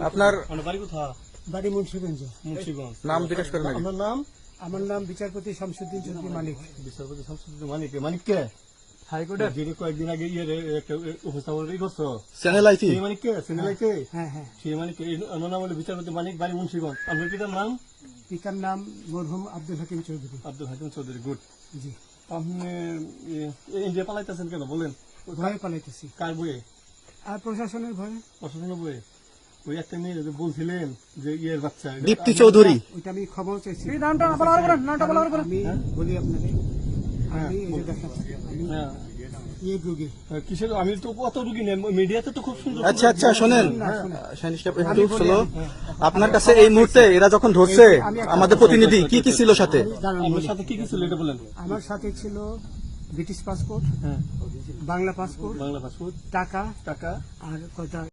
আপনার বাড়ি মুন্সিগঞ্জ। নাম জিজ্ঞেস করেন আগে। আমার নাম বিচারপতি শামসুদ্দিন চৌধুরী মানিক। বিচারপতি শামসুদ্দিন মানিক। মানিক কে? হাইকোর্টের যিনি কয়েকদিন আগে একটা উপস্থাপন করছো channel IT Manik K? Channel আইতে? হ্যাঁ হ্যাঁ। সেই মানিক আমার নাম হলো বিচারপতি মানিক, বাড়ি মুন্সিগঞ্জ। আপনার পিতার নাম? পিতার নাম মরহুম আব্দুল হাকিম চৌধুরী। আব্দুল হাকিম চৌধুরী। গুড। জি। আপনি ইন্ডিয়া পালাইতেছেন কেন বলেন? ভয়ে পালাইতেছি। কার বইয়ে? আর প্রশাসনের ভয়ে। প্রশাসনের বইয়ে? ওই একটা মেয়ে যে বলছিলেন যে ইয়ের বাচ্চা দীপ্তি চৌধুরী, ওইটা আমি খবর চাইছি। আমি বলি আপনাকে, আমি এই যে দেখাচ্ছি, আমি ইয়ে রোগী। কিসের? আমি তো কত রুগী নেই, মিডিয়াতে তো খুব সুন্দর। আচ্ছা আচ্ছা শোনেন শাহিন সাহেব, একটু স্লো। আপনার কাছে এই মুহূর্তে এরা যখন ধরছে আমাদের প্রতিনিধি কি কি ছিল সাথে? আমার সাথে কি কি ছিল এটা বলেন। আমার সাথে ছিল British passport, Bangla passport, Bangla passport, টাকা টাকা আর কয়টা